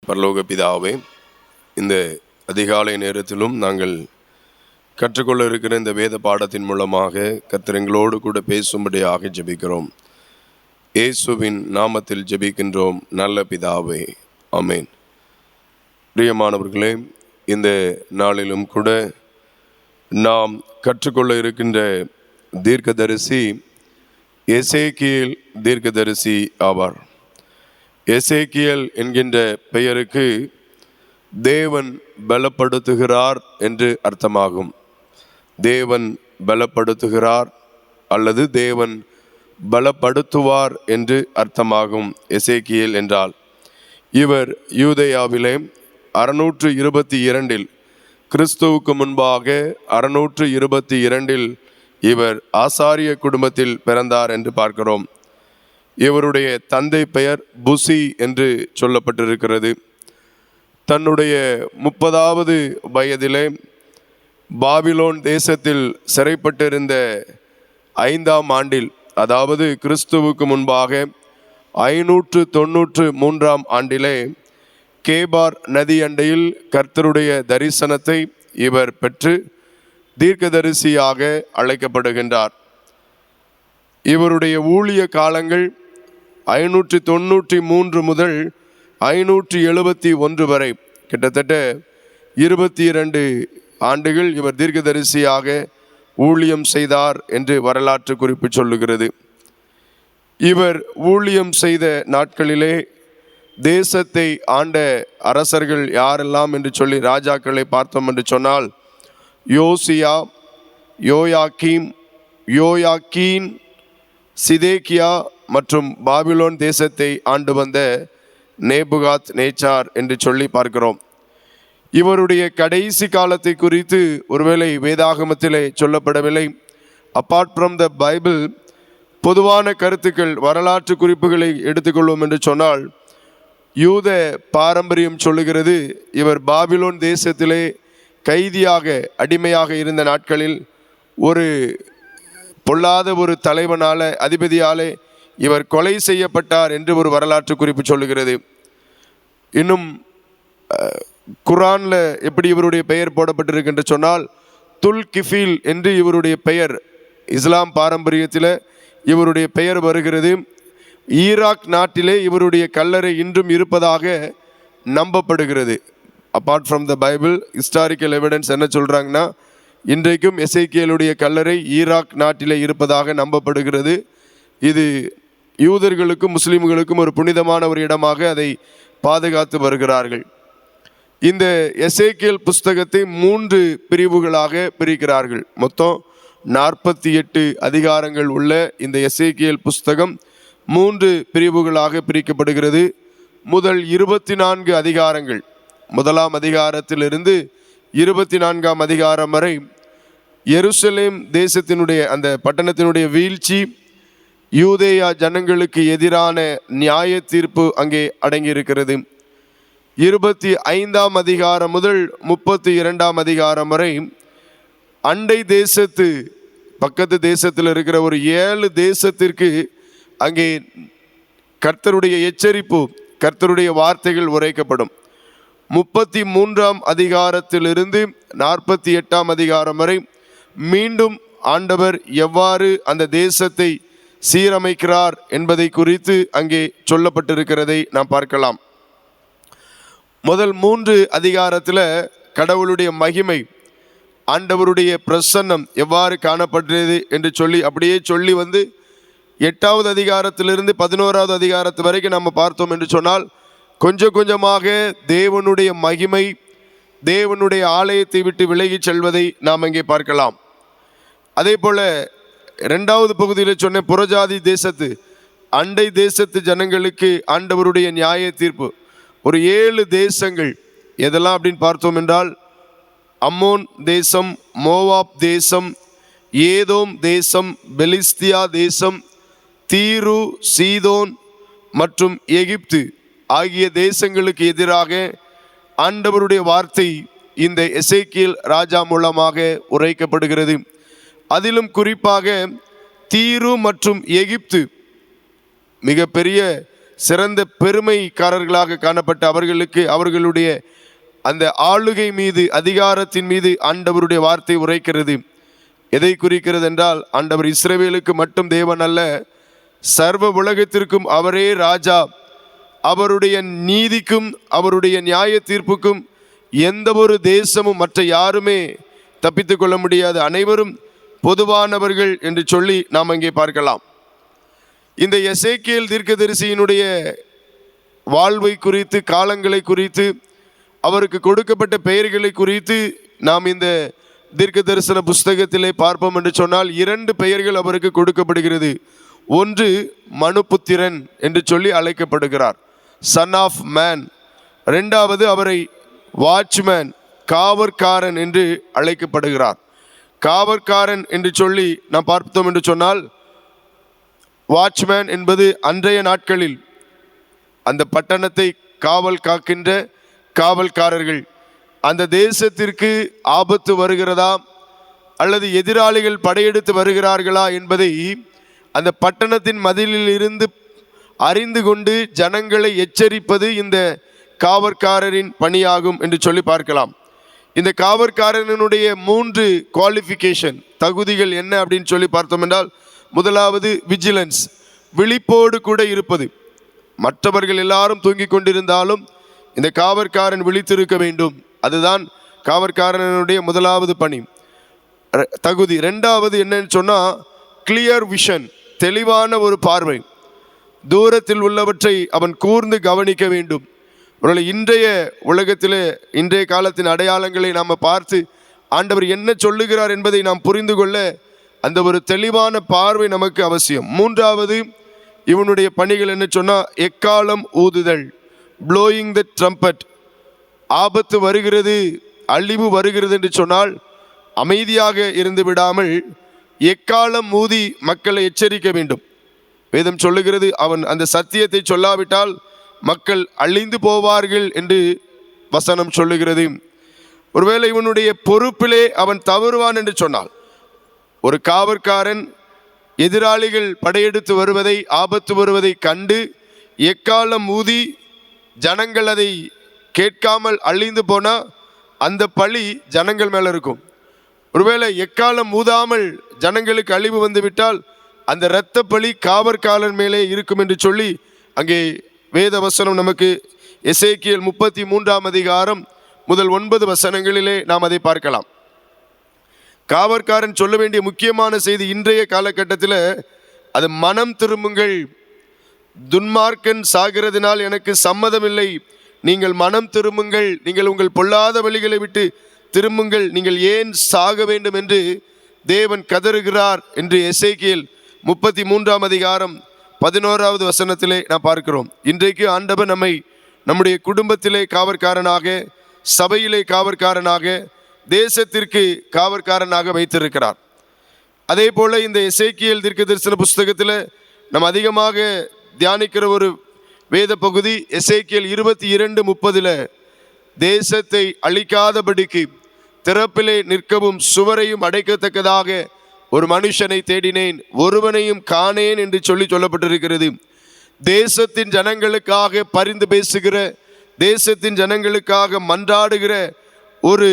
பரலோக பிதாவே, இந்த அதிகாலை நேரத்திலும் நாங்கள் கற்றுக்கொள்ள இருக்கிற இந்த வேத பாடத்தின் மூலமாக கர்த்தர் எங்களோடு கூட பேசும்படியாக ஜெபிக்கிறோம். இயேசுவின் நாமத்தில் ஜெபிக்கின்றோம் நல்ல பிதாவே, ஆமென். பிரியமானவர்களே, இந்த நாளிலும் கூட நாம் கற்றுக்கொள்ள இருக்கின்ற தீர்க்கதரிசி எசேக்கியேல் தீர்க்கதரிசி ஆவார். எசேக்கியேல் என்கின்ற பெயருக்கு தேவன் பலப்படுத்துகிறார் என்று அர்த்தமாகும். தேவன் பலப்படுத்துகிறார் அல்லது தேவன் பலப்படுத்துவார் என்று அர்த்தமாகும் எசேக்கியேல் என்றால். இவர் யூதேயாவிலே 622 கிறிஸ்துவுக்கு முன்பாக 622 இவர் ஆசாரிய குடும்பத்தில் பிறந்தார் என்று பார்க்கிறோம். இவருடைய தந்தை பெயர் புசி என்று சொல்லப்பட்டிருக்கிறது. தன்னுடைய 30வது வயதிலே பாபிலோன் தேசத்தில் சிறைப்பட்டிருந்த 5ஆம் ஆண்டில், அதாவது கிறிஸ்துவுக்கு முன்பாக 593ஆம் ஆண்டிலே கேபார் நதி அண்டையில் கர்த்தருடைய தரிசனத்தை இவர் பெற்று தீர்க்கதரிசியாக அழைக்கப்படுகின்றார். இவருடைய ஊழிய காலங்கள் 593 முதல் 571 வரை, கிட்டத்தட்ட 22 ஆண்டுகள் இவர் தீர்க்கதரிசியாக ஊழியம் செய்தார் என்று வரலாற்று குறிப்பு சொல்லுகிறது. இவர் ஊழியம் செய்த நாட்களிலே தேசத்தை ஆண்ட அரசர்கள் யாரெல்லாம் என்று சொல்லி ராஜாக்களை பார்த்தோம் என்று சொன்னால், யோசியா, யோயாக்கீம், யோயாக்கீன், சிதேக்கியா மற்றும் பாபிலோன் தேசத்தை ஆண்டு வந்த நேபுகாத் நேச்சார் என்று சொல்லி பார்க்கிறோம். இவருடைய கடைசி காலத்தை குறித்து ஒருவேளை வேதாகமத்திலே சொல்லப்படவில்லை. அப்பார்ட் ஃப்ரம் த பைபிள், பொதுவான கருத்துக்கள், வரலாற்று குறிப்புகளை எடுத்துக்கொள்வோம் என்று சொன்னால், யூத பாரம்பரியம் சொல்லுகிறது இவர் பாபிலோன் தேசத்திலே கைதியாக அடிமையாக இருந்த நாட்களில் ஒரு பொல்லாத ஒரு தலைவனால, அதிபதியாலே இவர் கொலை செய்யப்பட்டார் என்று ஒரு வரலாற்று குறிப்பு சொல்லுகிறது. இன்னும் குரானில் எப்படி இவருடைய பெயர் போடப்பட்டிருக்கு என்று சொன்னால், துல் கிஃபீல் என்று இவருடைய பெயர் இஸ்லாம் பாரம்பரியத்தில் இவருடைய பெயர் வருகிறது. ஈராக் நாட்டிலே இவருடைய கல்லறை இன்றும் இருப்பதாக நம்பப்படுகிறது. Apart from the Bible, historical evidence என்ன சொல்கிறாங்கன்னா, இன்றைக்கும் எசேக்கியேலுடைய கல்லறை ஈராக் நாட்டிலே இருப்பதாக நம்பப்படுகிறது. இது யூதர்களுக்கும் முஸ்லீம்களுக்கும் ஒரு புனிதமான ஒரு இடமாக அதை பாதுகாத்து வருகிறார்கள். இந்த எசேக்கியேல் புஸ்தகத்தை 3 பிரிவுகளாக பிரிக்கிறார்கள். மொத்தம் 48 அதிகாரங்கள் உள்ள இந்த எசேக்கியேல் புஸ்தகம் 3 பிரிவுகளாக பிரிக்கப்படுகிறது. முதல் 24 அதிகாரங்கள், 1ஆம் அதிகாரத்திலிருந்து 24ஆம் அதிகாரம் வரை எருசலேம் தேசத்தினுடைய அந்த பட்டணத்தினுடைய வீழ்ச்சி, யூதேயா ஜனங்களுக்கு எதிரான நியாய தீர்ப்பு அங்கே அடங்கியிருக்கிறது. 25ஆம் அதிகாரம் முதல் 32ஆம் அதிகாரம் வரை அண்டை தேசத்து, பக்கத்து தேசத்தில் இருக்கிற ஒரு 7 தேசத்திற்கு அங்கே கர்த்தருடைய எச்சரிப்பு, கர்த்தருடைய வார்த்தைகள் உரைக்கப்படும். 33ஆம் அதிகாரத்திலிருந்து 48ஆம் அதிகாரம் வரை மீண்டும் ஆண்டவர் எவ்வாறு அந்த தேசத்தை சீரமைக்கிறார் என்பதை குறித்து அங்கே சொல்லப்பட்டிருக்கிறதை நாம் பார்க்கலாம். முதல் 3 அதிகாரத்தில் கடவுளுடைய மகிமை, ஆண்டவருடைய பிரசன்னம் எவ்வாறு காணப்பட்டது என்று சொல்லி அப்படியே சொல்லி வந்து 8வது அதிகாரத்திலிருந்து 11வது அதிகாரத்து வரைக்கும் நம்ம பார்த்தோம் என்று சொன்னால், கொஞ்சம் கொஞ்சமாக தேவனுடைய மகிமை தேவனுடைய ஆலயத்தை விட்டு விலகி செல்வதை நாம் இங்கே பார்க்கலாம். அதே போல் 2வது பகுதியில் சொன்ன புறஜாதி தேசத்து, அண்டை தேசத்து ஜனங்களுக்கு ஆண்டவருடைய நியாய தீர்ப்பு. ஒரு 7 தேசங்கள் எதெல்லாம் அப்படின்னு பார்த்தோம் என்றால், அம்மோன் தேசம், மோவாப் தேசம், ஏதோம் தேசம், பெலிஸ்தியா தேசம், தீரு, சீதோன் மற்றும் எகிப்து ஆகிய தேசங்களுக்கு எதிராக ஆண்டவருடைய வார்த்தை இந்த எசேக்கியேல் ராஜா மூலமாக உரைக்கப்படுகிறது. அதிலும் குறிப்பாக தீரு மற்றும் எகிப்து மிகப்பெரிய சிறந்த பெருமைக்காரர்களாக காணப்பட்ட அவர்களுக்கு அவர்களுடைய அந்த ஆளுகை மீது, அதிகாரத்தின் மீது ஆண்டவருடைய வார்த்தை உரைக்கிறது. எதை குறிக்கிறது என்றால், ஆண்டவர் இஸ்ரவேலுக்கு மட்டும் தேவன் அல்ல, சர்வ உலகத்திற்கும் அவரே ராஜா. அவருடைய நீதிக்கும் அவருடைய நியாய தீர்ப்புக்கும் எந்த ஒரு தேசமும் மற்ற யாருமே தப்பித்து கொள்ள முடியாது. அனைவரும் பொதுவானவர்கள் என்று சொல்லி நாம் அங்கே பார்க்கலாம். இந்த எசேக்கியேல் தீர்க்கதரிசியினுடைய வாழ்வை குறித்து, காலங்களை குறித்து, அவருக்கு கொடுக்கப்பட்ட பெயர்களை குறித்து நாம் இந்த தீர்க்க தரிசன புஸ்தகத்திலே பார்ப்போம் என்று சொன்னால், 2 பெயர்கள் அவருக்கு கொடுக்கப்படுகிறது. ஒன்று மனுபுத்திரன் என்று சொல்லி அழைக்கப்படுகிறார், சன் ஆஃப் மேன். 2வது அவரை வாட்ச்மேன், காவற்காரன் என்று அழைக்கப்படுகிறார். காவற்காரன் என்று சொல்லி நாம் பார்த்தோம் என்று சொன்னால், வாட்ச்மேன் என்பது அன்றைய நாட்களில் அந்த பட்டணத்தை காவல் காக்கின்ற காவல்காரர்கள். அந்த தேசத்திற்கு ஆபத்து வருகிறதா அல்லது எதிராளிகள் படையெடுத்து வருகிறார்களா என்பதை அந்த பட்டணத்தின் மதிலில் இருந்து அறிந்து கொண்டு ஜனங்களை எச்சரிப்பது இந்த காவற்காரரின் பணியாகும் என்று சொல்லி பார்க்கலாம். இந்த காவற்காரனுடைய 3 குவாலிஃபிகேஷன், தகுதிகள் என்ன அப்படின்னு சொல்லி பார்த்தோம் என்றால், முதலாவது விஜிலன்ஸ், விழிப்போடு கூட இருப்பது. மற்றவர்கள் எல்லாரும் தூங்கிக் கொண்டிருந்தாலும் இந்த காவற்காரன் விழித்திருக்க வேண்டும். அதுதான் காவற்காரனுடைய முதலாவது பணி, தகுதி. 2வது என்னன்னு சொன்னால், கிளியர் விஷன், தெளிவான ஒரு பார்வை. தூரத்தில் உள்ளவற்றை அவன் கூர்ந்து கவனிக்க வேண்டும். இன்றைய உலகத்தில், இன்றைய காலத்தின் அடையாளங்களை நாம் பார்த்து ஆண்டவர் என்ன சொல்லுகிறார் என்பதை நாம் புரிந்து கொள்ள அந்த ஒரு தெளிவான பார்வை நமக்கு அவசியம். 3வது இவனுடைய பணிகள் என்ன சொன்னால், எக்காலம் ஊதுதல், ப்ளோயிங் த ட்ரம்பட். ஆபத்து வருகிறது, அழிவு வருகிறது என்று சொன்னால் அமைதியாக இருந்து விடாமல் எக்காலம் ஊதி மக்களை எச்சரிக்க வேண்டும். வேதம் சொல்லுகிறது, அவன் அந்த சத்தியத்தை சொல்லாவிட்டால் மக்கள் அழிந்து போவார்கள் என்று வசனம் சொல்லுகிறது. ஒருவேளை இவனுடைய பொறுப்பிலே அவன் தவறுவான் என்று சொன்னால், ஒரு காவற்காரன் எதிராளிகள் படையெடுத்து வருவதை, ஆபத்து வருவதை கண்டு எக்காலம் ஊதி ஜனங்கள் அதை கேட்காமல் அழிந்து போனால் அந்த பழி ஜனங்கள் மேலே இருக்கும். ஒருவேளை எக்காலம் ஊதாமல் ஜனங்களுக்கு அழிவு வந்துவிட்டால் அந்த இரத்த பழி காவற்காரன் மேலே இருக்கும் என்று சொல்லி அங்கே வேத வசனம் நமக்கு எசேக்கியேல் 33ஆம் அதிகாரம் முதல் 9 வசனங்களிலே நாம் அதை பார்க்கலாம். காவற்காரன் சொல்ல வேண்டிய முக்கியமான செய்தி இன்றைய காலகட்டத்தில் அது மனம் திரும்புங்கள், துன்மார்க்கன் சாகிறதினால் எனக்கு சம்மதமில்லை, நீங்கள் மனம் திரும்புங்கள், நீங்கள் உங்கள் பொல்லாத வழிகளை விட்டு திரும்புங்கள், நீங்கள் ஏன் சாக வேண்டும் என்று தேவன் கதறுகிறார் என்று எசேக்கியேல் 33ஆம் அதிகாரம் 11வது வசனத்திலே நாம் பார்க்கிறோம். இன்றைக்கு ஆண்டவர் நம்மை நம்முடைய குடும்பத்திலே காவற்காரனாக, சபையிலே காவற்காரனாக, தேசத்திற்கு காவற்காரனாக வைத்திருக்கிறார். அதே போல இந்த எசேக்கியேல் தீர்க்கதரிசன புஸ்தகத்தில் நாம் அதிகமாக தியானிக்கிற ஒரு வேத பகுதி எசேக்கியேல் 22:30. தேசத்தை அழிக்காதபடிக்கு திறப்பிலே நிற்கவும் சுவரையும் அடைக்கத்தக்கதாக ஒரு மனுஷனை தேடினேன், ஒருவனையும் காணேன் என்று சொல்லப்பட்டிருக்கிறது. தேசத்தின் ஜனங்களுக்காக பரிந்து பேசுகிற, தேசத்தின் ஜனங்களுக்காக மன்றாடுகிற ஒரு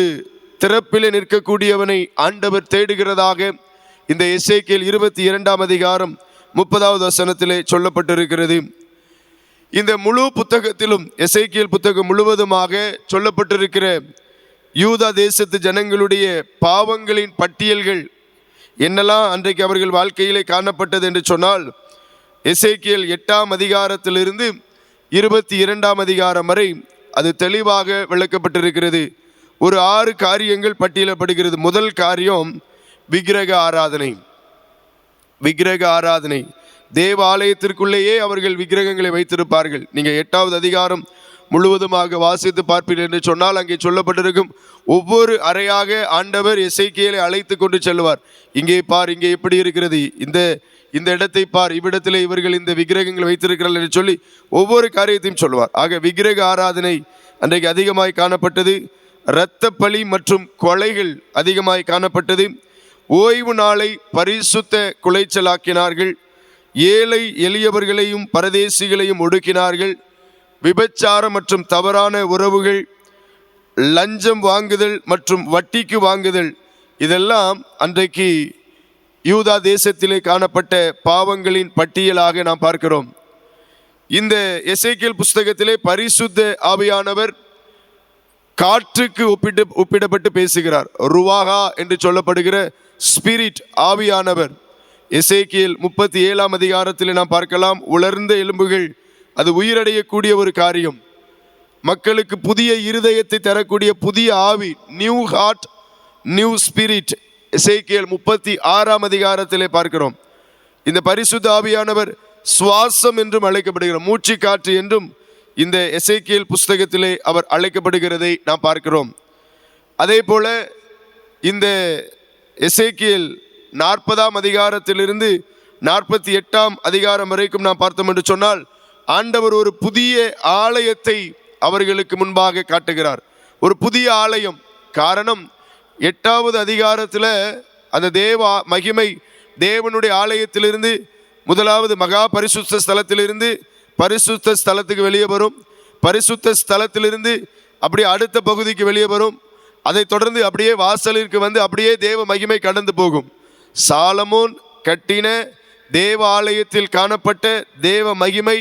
திறப்பிலே நிற்கக்கூடியவனை ஆண்டவர் தேடுகிறதாக இந்த எசேக்கியேல் 22ஆம் அதிகாரம் 30வது வசனத்திலே சொல்லப்பட்டிருக்கிறது. இந்த முழு புத்தகத்திலும், எசேக்கியேல் புத்தகம் முழுவதுமாக சொல்லப்பட்டிருக்கிற யூதா தேசத்து ஜனங்களுடைய பாவங்களின் பட்டியல்கள் என்னெல்லாம் அன்றைக்கு அவர்கள் வாழ்க்கையிலே காணப்பட்டது என்று சொன்னால், எசேக்கியேல் 8ஆம் அதிகாரத்திலிருந்து 22ஆம் அதிகாரம் வரை அது தெளிவாக விளக்கப்பட்டிருக்கிறது. ஒரு 6 காரியங்கள் பட்டியலப்படுகிறது. முதல் காரியம் விக்கிரக ஆராதனை. விக்கிரக ஆராதனை, தேவாலயத்திற்குள்ளேயே அவர்கள் விக்கிரகங்களை வைத்திருப்பார்கள். நீங்கள் 8வது அதிகாரம் முழுவதுமாக வாசித்து பார்ப்பீர்கள் என்று சொன்னால் அங்கே சொல்லப்பட்டிருக்கும், ஒவ்வொரு அறையாக ஆண்டவர் எசேக்கியேலை அழைத்து கொண்டு செல்வார். இங்கே பார், இங்கே எப்படி இருக்கிறது, இந்த இடத்தை பார், இவ்விடத்தில் இவர்கள் இந்த விக்கிரகங்களை வைத்திருக்கிறார்கள் என்று சொல்லி ஒவ்வொரு காரியத்தையும் சொல்லுவார். ஆக விக்கிரக ஆராதனை அன்றைக்கு அதிகமாய் காணப்பட்டது. இரத்த பலி மற்றும் கொலைகள் அதிகமாய் காணப்பட்டது. ஓய்வு நாளை பரிசுத்த குலைச்சலாக்கினார்கள். ஏழை எளியவர்களையும் பரதேசிகளையும் ஒடுக்கினார்கள். விபச்சாரம் மற்றும் தவறான உறவுகள், லஞ்சம் வாங்குதல் மற்றும் வட்டிக்கு வாங்குதல், இதெல்லாம் அன்றைக்கு யூதா தேசத்திலே காணப்பட்ட பாவங்களின் பட்டியலாக நாம் பார்க்கிறோம். இந்த எசேக்கியேல் புஸ்தகத்திலே பரிசுத்த ஆவியானவர் காற்றுக்கு ஒப்பிடப்பட்டு பேசுகிறார். ருவாகா என்று சொல்லப்படுகிற ஸ்பிரிட், ஆவியானவர். எசேக்கியேல் 37ஆம் அதிகாரத்தில் நாம் பார்க்கலாம். உலர்ந்த எலும்புகள், அது உயிரடையக்கூடிய ஒரு காரியம். மக்களுக்கு புதிய இருதயத்தை தரக்கூடிய புதிய ஆவி, நியூ ஹார்ட், நியூ ஸ்பிரிட், எசேக்கியேல் 36ஆம் அதிகாரத்திலே பார்க்கிறோம். இந்த பரிசுத்த ஆவியானவர் சுவாசம் என்றும் அழைக்கப்படுகிறார், மூச்சு காற்று என்றும் இந்த எசேக்கியேல் புஸ்தகத்திலே அவர் அழைக்கப்படுகிறதை நாம் பார்க்கிறோம். அதே போல இந்த எசேக்கியேல் 40ஆம் அதிகாரத்திலிருந்து 48ஆம் அதிகாரம் வரைக்கும் நாம் பார்த்தோம் என்று சொன்னால், ஆண்டவர் ஒரு புதிய ஆலயத்தை அவர்களுக்கு முன்பாக காட்டுகிறார். ஒரு புதிய ஆலயம். காரணம், 8வது அதிகாரத்தில் அந்த தேவ மகிமை தேவனுடைய ஆலயத்திலிருந்து முதலாவது மகா பரிசுத்த ஸ்தலத்திலிருந்து பரிசுத்த ஸ்தலத்துக்கு வெளியே வரும். பரிசுத்த ஸ்தலத்திலிருந்து அப்படியே அடுத்த பகுதிக்கு வெளியே வரும். அதை தொடர்ந்து அப்படியே வாசலிற்கு வந்து அப்படியே தேவ மகிமை கடந்து போகும். சாலமோன் கட்டின தேவ ஆலயத்தில் காணப்பட்ட தேவ மகிமை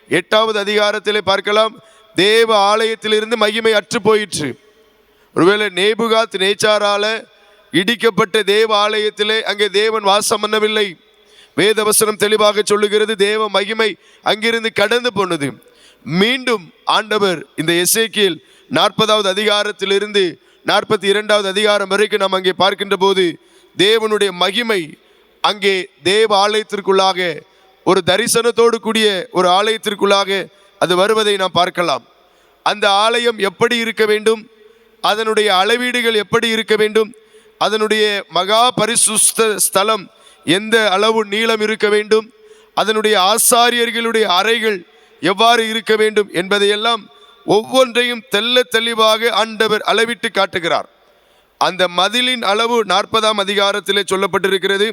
8வது அதிகாரத்திலே பார்க்கலாம். தேவ ஆலயத்திலிருந்து மகிமை அற்று போயிற்று. ஒருவேளை நேபுகாத் நேச்சாரால இடிக்கப்பட்ட தேவ ஆலயத்திலே அங்கே தேவன் வாசம் பண்ணவில்லை. வேதவசனம் தெளிவாக சொல்லுகிறது, தேவ மகிமை அங்கிருந்து கடந்து போனது. மீண்டும் ஆண்டவர் இந்த எசேக்கியேல் 40வது அதிகாரத்திலிருந்து 42வது அதிகாரம் வரைக்கும் நாம் அங்கே பார்க்கின்ற போது தேவனுடைய மகிமை அங்கே தேவ ஆலயத்திற்குள்ளாக, ஒரு தரிசனத்தோடு கூடிய ஒரு ஆலயத்திற்குள்ளாக அது வருவதை நாம் பார்க்கலாம். அந்த ஆலயம் எப்படி இருக்க வேண்டும், அதனுடைய அளவீடுகள் எப்படி இருக்க வேண்டும், அதனுடைய மகா பரிசுத்த ஸ்தலம் எந்த அளவு நீளம் இருக்க வேண்டும், அதனுடைய ஆசாரியர்களுடைய அறைகள் எவ்வாறு இருக்க வேண்டும் என்பதையெல்லாம் ஒவ்வொன்றையும் தெள்ள தெளிவாக ஆண்டவர் அளவிட்டு காட்டுகிறார். அந்த மதிலின் அளவு 40ஆம் அதிகாரத்திலே சொல்லப்பட்டிருக்கிறது.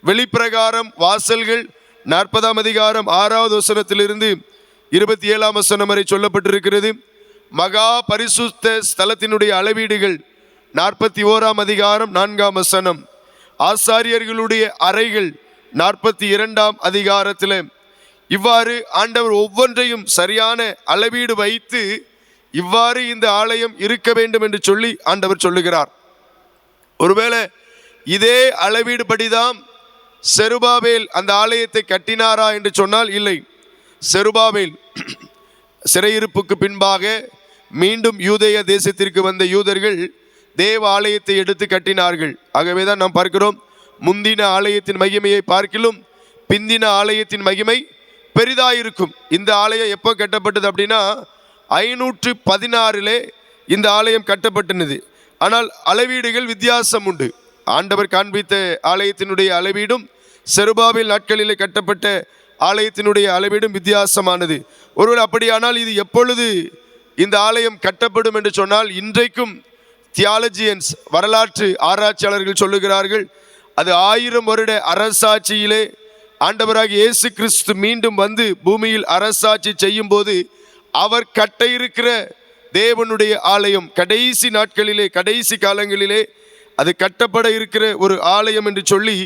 வெளிப்பிரகாரம் வாசல்கள் 40ஆம் அதிகாரம் 6வது வசனத்திலிருந்து 27ஆம் வசனம் வரை சொல்லப்பட்டிருக்கிறது. மகா பரிசுத்த ஸ்தலத்தினுடைய அளவீடுகள் 41ஆம் அதிகாரம் 4ஆம் வசனம். ஆசாரியர்களுடைய அறைகள் 42ஆம் அதிகாரத்தில். இவ்வாறு ஆண்டவர் ஒவ்வொன்றையும் சரியான அளவீடு வைத்து இவ்வாறு இந்த ஆலயம் இருக்க வேண்டும் என்று சொல்லி ஆண்டவர் சொல்லுகிறார். ஒருவேளை இதே அளவீடு படிதான் செருபாபேல் அந்த ஆலயத்தை கட்டினாரா என்று சொன்னால் இல்லை. செருபாபேல் சிறையிருப்புக்கு பின்பாக மீண்டும் யூதேய தேசத்திற்கு வந்த யூதர்கள் தேவ ஆலயத்தை எடுத்து கட்டினார்கள். ஆகவே தான் நாம் பார்க்கிறோம், முந்தின ஆலயத்தின் மகிமையை பார்க்கிலும் பிந்தின ஆலயத்தின் மகிமை பெரிதாயிருக்கும். இந்த ஆலயம் எப்போ கட்டப்பட்டது அப்படின்னா 516 இந்த ஆலயம் கட்டப்பட்டது. ஆனால் அளவீடுகள் வித்தியாசம் உண்டு. ஆண்டவர் காண்பித்த ஆலயத்தினுடைய அளவீடும் செருபாபேல் நாட்களிலே கட்டப்பட்ட ஆலயத்தினுடைய அளவீடும் வித்தியாசமானது. ஒருவேளை அப்படியானால் இது எப்பொழுது இந்த ஆலயம் கட்டப்படும் என்று சொன்னால், இன்றைக்கும் தியாலஜியன்ஸ், வரலாற்று ஆராய்ச்சியாளர்கள் சொல்லுகிறார்கள், அது 1000 வருட அரசாட்சியிலே ஆண்டவராகிய இயேசு கிறிஸ்து மீண்டும் வந்து பூமியில் அரசாட்சி செய்யும் போது அவர் கட்ட இருக்கிற தேவனுடைய ஆலயம் கடைசி நாட்களிலே, கடைசி காலங்களிலே அது கட்டப்பட இருக்கிற ஒரு ஆலயம் என்று சொல்லி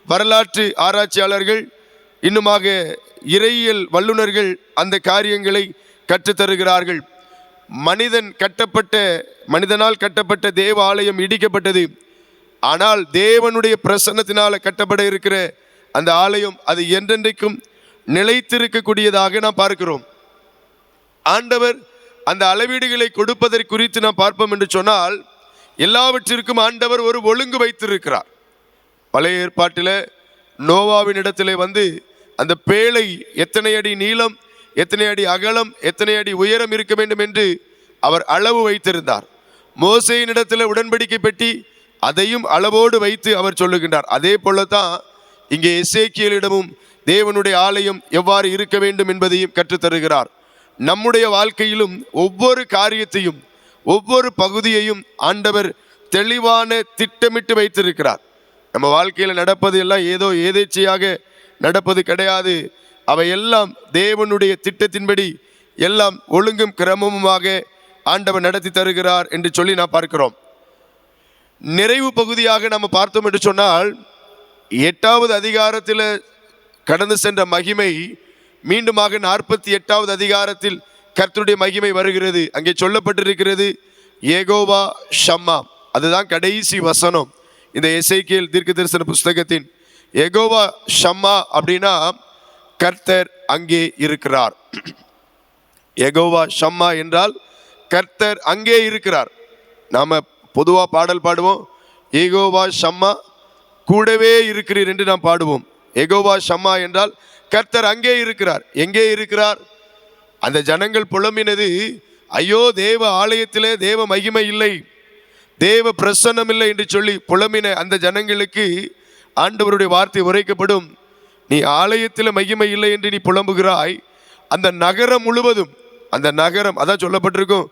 வரலாற்று ஆராய்ச்சியாளர்கள், இன்னுமாக இறையியல் வல்லுநர்கள் அந்த காரியங்களை கற்றுத்தருகிறார்கள். மனிதனால் கட்டப்பட்ட தேவ ஆலயம் இடிக்கப்பட்டது. ஆனால் தேவனுடைய பிரசன்னத்தினால கட்டப்பட இருக்கிற அந்த ஆலயம் அது என்றென்றைக்கும் நிலைத்திருக்கக்கூடியதாக நாம் பார்க்கிறோம். ஆண்டவர் அந்த அளவீடுகளை கொடுப்பதை குறித்து நாம் பார்ப்போம் என்று சொன்னால், எல்லாவற்றிற்கும் ஆண்டவர் ஒரு ஒழுங்கு வைத்திருக்கிறார். பழைய ஏற்பாட்டில் நோவாவின் இடத்திலே வந்து அந்த பேழை எத்தனை அடி நீளம், எத்தனை அடி அகலம், எத்தனை அடி உயரம் இருக்க வேண்டும் என்று அவர் அளவு வைத்திருந்தார். மோசேயின் இடத்துல உடன்படிக்கை பெட்டி, அதையும் அளவோடு வைத்து அவர் சொல்லுகின்றார். அதே போலதான் இங்கே எசேக்கியேலிடமும் தேவனுடைய ஆலயம் எவ்வாறு இருக்க வேண்டும் என்பதையும் கற்றுத்தருகிறார். நம்முடைய வாழ்க்கையிலும் ஒவ்வொரு காரியத்தையும், ஒவ்வொரு பகுதியையும் ஆண்டவர் தெளிவான திட்டமிட்டு வைத்திருக்கிறார். நம்ம வாழ்க்கையில் நடப்பது எல்லாம் ஏதோ ஏதேச்சையாக நடப்பது கிடையாது. அவை எல்லாம் தேவனுடைய திட்டத்தின்படி எல்லாம் ஒழுங்கும் கிரமமுமாக ஆண்டவர் நடத்தி தருகிறார் என்று சொல்லி நாம் பார்க்கிறோம். நிறைவு பகுதியாக நம்ம பார்த்தோம் என்று சொன்னால் 8வது அதிகாரத்தில் கடந்து சென்ற மகிமை மீண்டுமாக 48வது அதிகாரத்தில் கர்த்தருடைய மகிமை வருகிறது. அங்கே சொல்லப்பட்டிருக்கிறது யெகோவா ஷம்மா. அதுதான் கடைசி வசனம் இந்த எசேக்கியேல் தீர்க்கதரிசன புஸ்தகத்தின். யெகோவா ஷம்மா அப்படின்னா கர்த்தர் அங்கே இருக்கிறார். யெகோவா ஷம்மா என்றால் கர்த்தர் அங்கே இருக்கிறார். நாம பொதுவாக பாடல் பாடுவோம், யெகோவா ஷம்மா கூடவே இருக்கிறீர் என்று நாம் பாடுவோம். யெகோவா ஷம்மா என்றால் கர்த்தர் அங்கே இருக்கிறார். எங்கே இருக்கிறார்? அந்த ஜனங்கள் புலம்பினது, ஐயோ தேவ ஆலயத்திலே தேவ மகிமை இல்லை, தேவ பிரசன்னம் இல்லை என்று சொல்லி புலம்பின அந்த ஜனங்களுக்கு ஆண்டவருடைய வார்த்தை உரைக்கப்படும். நீ ஆலயத்தில் மகிமை இல்லை என்று நீ புலம்புகிறாய், அந்த நகரம் முழுவதும், அந்த நகரம் அதான் சொல்லப்பட்டிருக்கும்,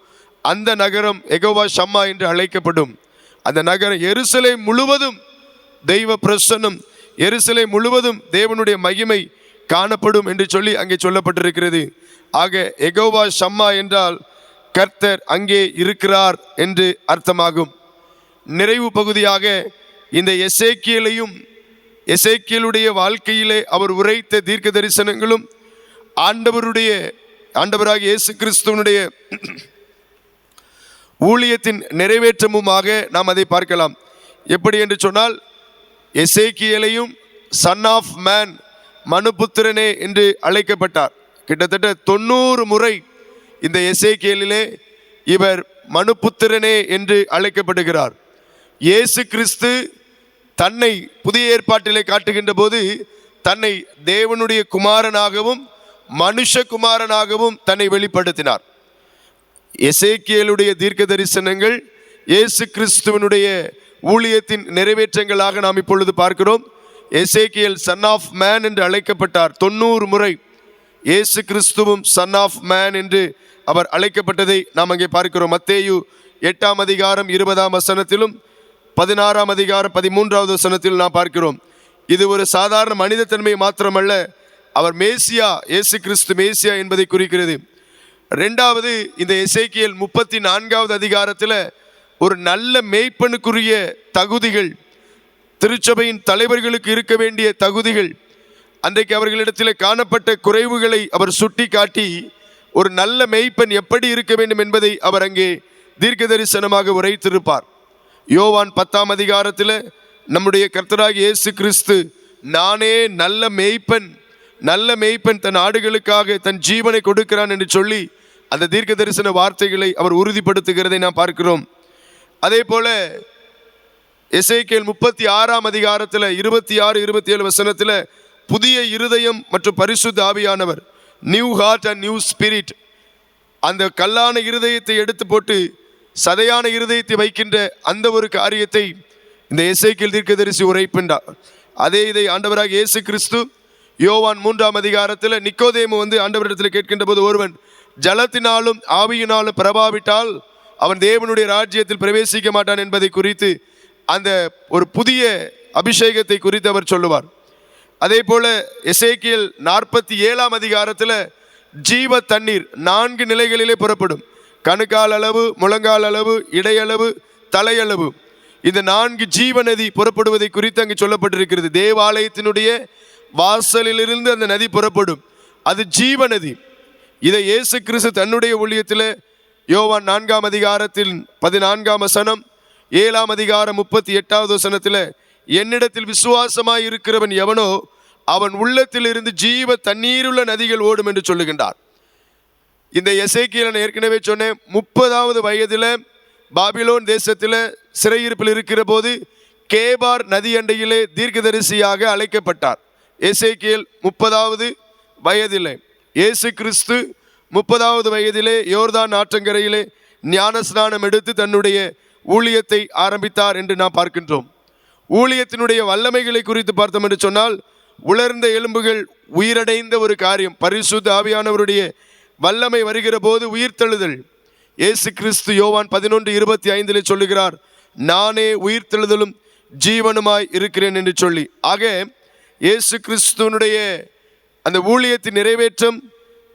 அந்த நகரம் யெகோவா ஷம்மா என்று அழைக்கப்படும். அந்த நகரம் எருசலேம் முழுவதும் தெய்வ பிரசன்னம், எருசலேம் முழுவதும் தேவனுடைய மகிமை காணப்படும் என்று சொல்லி அங்கே சொல்லப்பட்டிருக்கிறது. ஆக யெகோவா ஷம்மா என்றால் கர்த்தர் அங்கே இருக்கிறார் என்று அர்த்தமாகும். நிறைவு பகுதியாக இந்த எசேக்கியேலையும் எசேக்கியேலுடைய வாழ்க்கையிலே அவர் உரைத்த தீர்க்க தரிசனங்களும் ஆண்டவராகிய இயேசு கிறிஸ்துவனுடைய ஊழியத்தின் நிறைவேற்றமுமாக நாம் அதை பார்க்கலாம். எப்படி என்று சொன்னால், எசேக்கியேலையும் சன் ஆஃப் மேன், மனுபுத்திரனே என்று அழைக்கப்பட்டார். கிட்டத்தட்ட 90 முறை இந்த எசேக்கியேலிலே இவர் மனுபுத்திரனே என்று அழைக்கப்படுகிறார். இயேசு கிறிஸ்து தன்னை புதிய ஏற்பாட்டிலே காட்டுகின்ற போது தன்னை தேவனுடைய குமாரனாகவும் மனுஷகுமாரனாகவும் தன்னை வெளிப்படுத்தினார். எசேக்கியேலுடைய தீர்க்க தரிசனங்கள் இயேசு கிறிஸ்துவனுடைய ஊழியத்தின் நிறைவேற்றங்களாக நாம் இப்பொழுது பார்க்கிறோம். எசேக்கியேல் சன் ஆஃப் மேன் என்று அழைக்கப்பட்டார் 90 முறை. இயேசு கிறிஸ்துவும் சன் ஆஃப் மேன் என்று அவர் அழைக்கப்பட்டதை நாம் அங்கே பார்க்கிறோம். மத்தேயு 8ஆம் அதிகாரம் 20ஆம் வசனத்திலும் 16ஆம் அதிகாரம் 13வது வசனத்திலும் நாம் பார்க்கிறோம். இது ஒரு சாதாரண மனித தன்மை மாத்திரமல்ல, அவர் மேசியா, இயேசு கிறிஸ்து மேசியா என்பதை குறிக்கிறது. ரெண்டாவது, இந்த எசேக்கியேல் 34வது அதிகாரத்தில் ஒரு நல்ல மேய்ப்பனுக்குரிய தகுதிகள், திருச்சபையின் தலைவர்களுக்கு இருக்க வேண்டிய தகுதிகள், அன்றைக்கு அவர்களிடத்தில் காணப்பட்ட குறைவுகளை அவர் சுட்டி காட்டி ஒரு நல்ல மேய்ப்பன் எப்படி இருக்க வேண்டும் என்பதை அவர் அங்கே தீர்க்க தரிசனமாக உரைத்திருப்பார். யோவான் 10ஆம் அதிகாரத்தில் நம்முடைய கர்த்தராகிய இயேசு கிறிஸ்து, நானே நல்ல மேய்ப்பன், நல்ல மேய்ப்பன் தன் ஆடுகளுக்காக தன் ஜீவனை கொடுக்கிறான் என்று சொல்லி அந்த தீர்க்க தரிசன வார்த்தைகளை அவர் உறுதிப்படுத்துகிறதை நாம் பார்க்கிறோம். அதே போல எசேக்கியேல் 36ஆம் அதிகாரத்தில் 26, 27 வசனத்தில் புதிய இருதயம் மற்றும் பரிசுத்த ஆவியானவர், new heart and new spirit, அந்த கல்லான இருதயத்தை எடுத்து போட்டு சதையான இருதயத்தை வைக்கின்ற அந்த ஒரு காரியத்தை இந்த எசேக்கியேல் தீர்க்கதரிசி உரைக்கின்றார். அதே இதை ஆண்டவராக இயேசு கிறிஸ்து யோவான் 3ஆம் அதிகாரத்தில் நிக்கோதேமு வந்து ஆண்டவரிடத்தில் கேட்கின்ற போது, ஒருவன் ஜலத்தினாலும் ஆவியினாலும் பிரபாவிட்டால் அவன் தேவனுடைய ராஜ்யத்தில் பிரவேசிக்க மாட்டான் என்பதை குறித்து, அந்த ஒரு புதிய அபிஷேகத்தை குறித்து அவர் சொல்லுவார். அதே போல எசேக்கியேல் 47ஆம் அதிகாரத்தில் ஜீவ தண்ணீர் 4 நிலைகளிலே புறப்படும். கணுக்கால் அளவு, முழங்கால் அளவு, இடையளவு, தலையளவு, இந்த 4 ஜீவ நதி புறப்படுவதை குறித்து அங்கு சொல்லப்பட்டிருக்கிறது. தேவாலயத்தினுடைய வாசலிலிருந்து அந்த நதி புறப்படும், அது ஜீவ நதி. இதை இயேசு கிறிஸ்து தன்னுடைய ஊழியத்தில் யோவான் 4ஆம் அதிகாரத்தில் 14ஆம் வசனம், 7ஆம் அதிகாரம் 38வது வசனத்தில், என்னிடத்தில் விசுவாசமாய் இருக்கிறவன் எவனோ அவன் உள்ளத்தில் இருந்து ஜீவ தண்ணீருள்ள நதிகள் ஓடும் என்று சொல்லுகின்றார். இந்த எசேக்கியேல் ஏற்கனவே சொன்னேன், 30வது வயதில் பாபிலோன் தேசத்தில் சிறையிருப்பில் இருக்கிற போது கேபார் நதி அண்டையிலே தீர்க்கதரிசியாக அழைக்கப்பட்டார். எசேக்கியேல் 30வது வயதிலே, இயேசு கிறிஸ்து 30வது வயதிலே யோர்தான் ஆற்றங்கரையிலே ஞான ஸ்நானம் எடுத்து தன்னுடைய ஊழியத்தை ஆரம்பித்தார் என்று நாம் பார்க்கின்றோம். ஊழியத்தினுடைய வல்லமைகளை குறித்து பார்த்தோம் என்று சொன்னால், உலர்ந்த எலும்புகள் உயிரடைந்த ஒரு காரியம். பரிசுத்த ஆவியானவருடைய வல்லமை வருகிற போது உயிர்த்தெழுதல். இயேசு கிறிஸ்து யோவான் 11:25 சொல்லுகிறார், நானே உயிர்த்தெழுதலும் ஜீவனுமாய் இருக்கிறேன் என்று சொல்லி. ஆக இயேசு கிறிஸ்துவனுடைய அந்த ஊழியத்தின் நிறைவேற்றம்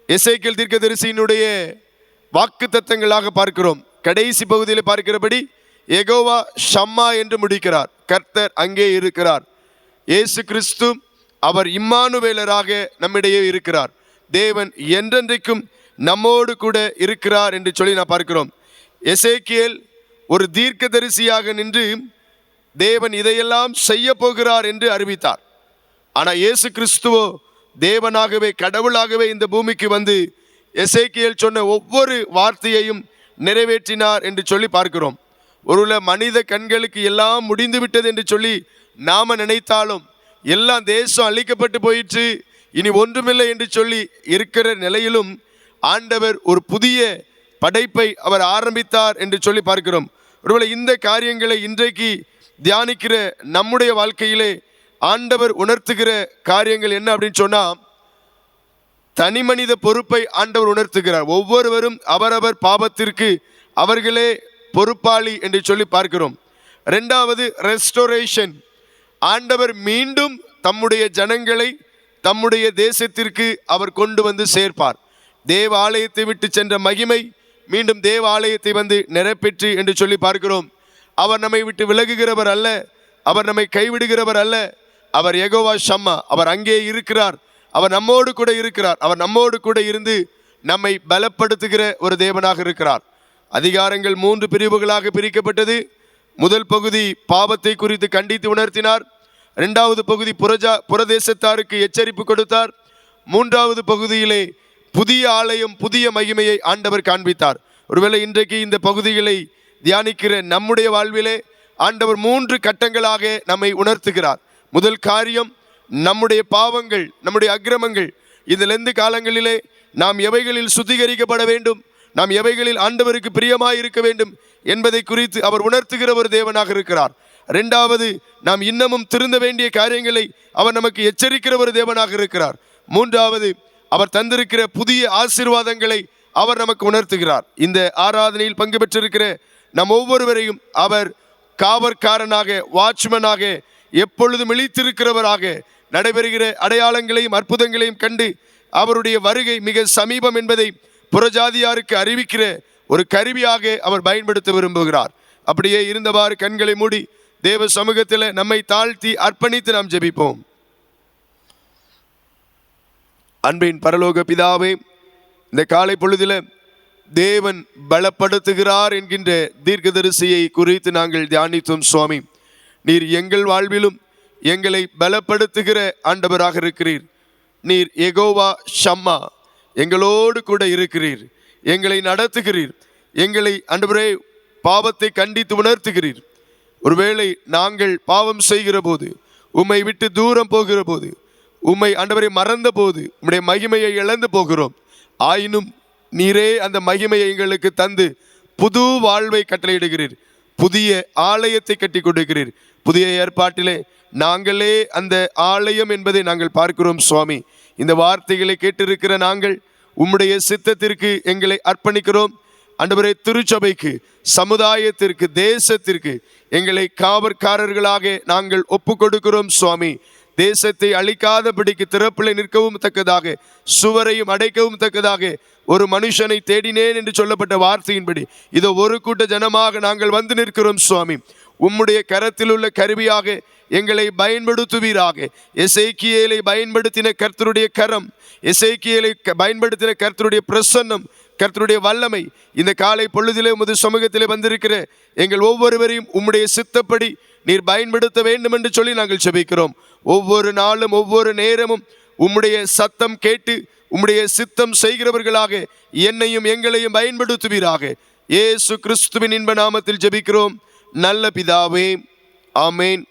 எசேக்கியேல் தீர்க்கதரிசியினுடைய வாக்குத்தத்தங்களாக பார்க்கிறோம். கடைசி பகுதியில் பார்க்கிறபடி யெகோவா ஷம்மா என்று முடிக்கிறார். கர்த்தர் அங்கே இருக்கிறார். இயேசு கிறிஸ்து அவர் இம்மானுவேலராக நம்மிடையே இருக்கிறார். தேவன் என்றென்றைக்கும் நம்மோடு கூட இருக்கிறார் என்று சொல்லி நான் பார்க்கிறோம். எசேக்கியேல் ஒரு தீர்க்கதரிசியாக நின்று தேவன் இதையெல்லாம் செய்ய போகிறார் என்று அறிவித்தார். ஆனால் இயேசு கிறிஸ்துவோ தேவனாகவே கடவுளாகவே இந்த பூமிக்கு வந்து எசேக்கியேல் சொன்ன ஒவ்வொரு வார்த்தையையும் நிறைவேற்றினார் என்று சொல்லி பார்க்கிறோம். ஒருவேளை மனித கண்களுக்கு எல்லாம் முடிந்து விட்டது என்று சொல்லி நாம நினைத்தாலும், எல்லாம் தேசம் அழிக்கப்பட்டு போயிற்று, இனி ஒன்றுமில்லை என்று சொல்லி இருக்கிற நிலையிலும் ஆண்டவர் ஒரு புதிய படைப்பை அவர் ஆரம்பித்தார் என்று சொல்லி பார்க்கிறோம். ஒருவேளை இந்த காரியங்களை இன்றைக்கு தியானிக்கிற நம்முடைய வாழ்க்கையிலே ஆண்டவர் உணர்த்துகிற காரியங்கள் என்ன அப்படின்னு சொன்னா, தனி மனித பொறுப்பை ஆண்டவர் உணர்த்துகிறார். ஒவ்வொருவரும் அவரவர் பாவத்திற்கு அவர்களே பொறுப்பாளி என்று சொல்லி பார்க்கிறோம். இரண்டாவது ரெஸ்டோரேஷன். ஆண்டவர் மீண்டும் தம்முடைய ஜனங்களை தம்முடைய தேசத்திற்கு அவர் கொண்டு வந்து சேர்ப்பார். தேவ ஆலயத்தை விட்டு சென்ற மகிமை மீண்டும் தேவ ஆலயத்தை வந்து நிரப்பெற்று என்று சொல்லி பார்க்கிறோம். அவர் நம்மை விட்டு விலகுகிறவர் அல்ல, அவர் நம்மை கைவிடுகிறவர் அல்ல. அவர் யெகோவா ஷம்மா, அவர் அங்கே இருக்கிறார், அவர் நம்மோடு கூட இருக்கிறார். அவர் நம்மோடு கூட இருந்து நம்மை பலப்படுத்துகிற ஒரு தேவனாக இருக்கிறார். அதிகாரங்கள் 3 பிரிவுகளாக பிரிக்கப்பட்டது. முதல் பகுதி பாவத்தை குறித்து கண்டித்து உணர்த்தினார். இரண்டாவது பகுதி புறதேசத்தாருக்கு எச்சரிப்பு கொடுத்தார். மூன்றாவது பகுதியிலே புதிய ஆலயம் புதிய மகிமையை ஆண்டவர் காண்பித்தார். ஒருவேளை இன்றைக்கு இந்த பகுதிகளை தியானிக்கிற நம்முடைய வாழ்விலே ஆண்டவர் 3 கட்டங்களாக நம்மை உணர்த்துகிறார். முதல் காரியம், நம்முடைய பாவங்கள், நம்முடைய அக்கிரமங்கள், இதிலிருந்து காலங்களிலே நாம் எவைகளில் சுத்திகரிக்கப்பட வேண்டும், நாம் எவைகளில் ஆண்டவருக்கு பிரியமாய் இருக்க வேண்டும் என்பதை குறித்து அவர் உணர்த்துகிற ஒரு தேவனாக இருக்கிறார். இரண்டாவது, நாம் இன்னமும் திருந்த வேண்டிய காரியங்களை அவர் நமக்கு எச்சரிக்கிற ஒரு தேவனாக இருக்கிறார். மூன்றாவது, அவர் தந்திருக்கிற புதிய ஆசீர்வாதங்களை அவர் நமக்கு உணர்த்துகிறார். இந்த ஆராதனையில் பங்கு பெற்றிருக்கிற நம் ஒவ்வொருவரையும் அவர் காவற்காரனாக, வாட்ச்மேனாக, எப்பொழுதும் விழித்திருக்கிறவராக, நடைபெறுகிற அடையாளங்களையும் அற்புதங்களையும் கண்டு அவருடைய வருகை மிக சமீபம் என்பதை புறஜாதியாருக்கு அறிவிக்கிற ஒரு கருவியாக அவர் பயன்படுத்த விரும்புகிறார். அப்படியே இருந்தவாறு கண்களை மூடி தேவ சமூகத்தில் நம்மை தாழ்த்தி அர்ப்பணித்து நாம் ஜெபிப்போம். அன்பின் பரலோக பிதாவே, இந்த காலை பொழுதில் தேவன் பலப்படுத்துகிறார் என்கின்ற தீர்க்கதரிசியை குறித்து நாங்கள் தியானித்தோம். சுவாமி, நீர் எங்கள் வாழ்விலும் எங்களை பலப்படுத்துகிற ஆண்டவராக இருக்கிறீர். நீர் யெகோவா ஷம்மா, எங்களோடு கூட இருக்கிறீர், எங்களை நடத்துகிறீர், எங்களை ஆண்டவரே பாவத்தை கண்டித்து உணர்த்துகிறீர். ஒருவேளை நாங்கள் பாவம் செய்கிற போது, உம்மை விட்டு தூரம் போகிற போது, உம்மை ஆண்டவரை மறந்த போது உம்முடைய மகிமையை இழந்து போகிறோம். ஆயினும் நீரே அந்த மகிமையை எங்களுக்கு தந்து புது வாழ்வை கட்டளையிடுகிறீர், புதிய ஆலயத்தை கட்டி கொடுக்கிறீர். புதிய ஏற்பாட்டிலே நாங்களே அந்த ஆலயம் என்பதை நாங்கள் பார்க்கிறோம். சுவாமி, இந்த வார்த்தைகளை கேட்டிருக்கிற நாங்கள் உம்முடைய சித்தத்திற்கு எங்களை அர்ப்பணிக்கிறோம். ஆண்டவரே, திருச்சபைக்கு, சமுதாயத்திற்கு, தேசத்திற்கு எங்களை காவற்காரர்களாக நாங்கள் ஒப்பு கொடுக்கிறோம். சுவாமி, தேசத்தை அழிக்காதபடிக்கு திறப்பில் நிற்கவும் தக்கதாக, சுவரையும் அடைக்கவும் தக்கதாக ஒரு மனுஷனை தேடினேன் என்று சொல்லப்பட்ட வார்த்தையின்படி இதோ ஒரு கூட்ட ஜனமாக நாங்கள் வந்து நிற்கிறோம். சுவாமி, உம்முடைய கரத்தில் உள்ள கருவியாக எங்களை பயன்படுத்துவீராக. எசேக்கியேலை பயன்படுத்தின கர்த்தருடைய கரம், எசேக்கியேலை பயன்படுத்தின கர்த்தருடைய பிரசன்னம், கர்த்தருடைய வல்லமை இந்த காலை பொழுதிலே உமது சமூகத்திலே வந்திருக்கிற எங்கள் ஒவ்வொருவரையும் உம்முடைய சித்தப்படி நீர் பயன்படுத்த வேண்டும் என்று சொல்லி நாங்கள் ஜெபிக்கிறோம். ஒவ்வொரு நாளும் ஒவ்வொரு நேரமும் உம்முடைய சத்தம் கேட்டு உம்முடைய சித்தம் செய்கிறவர்களாக என்னையும் எங்களையும் பயன்படுத்துவீராக. இயேசு கிறிஸ்துவின் இன்ப நாமத்தில் ஜெபிக்கிறோம் நல்ல பிதாவே, ஆமேன்.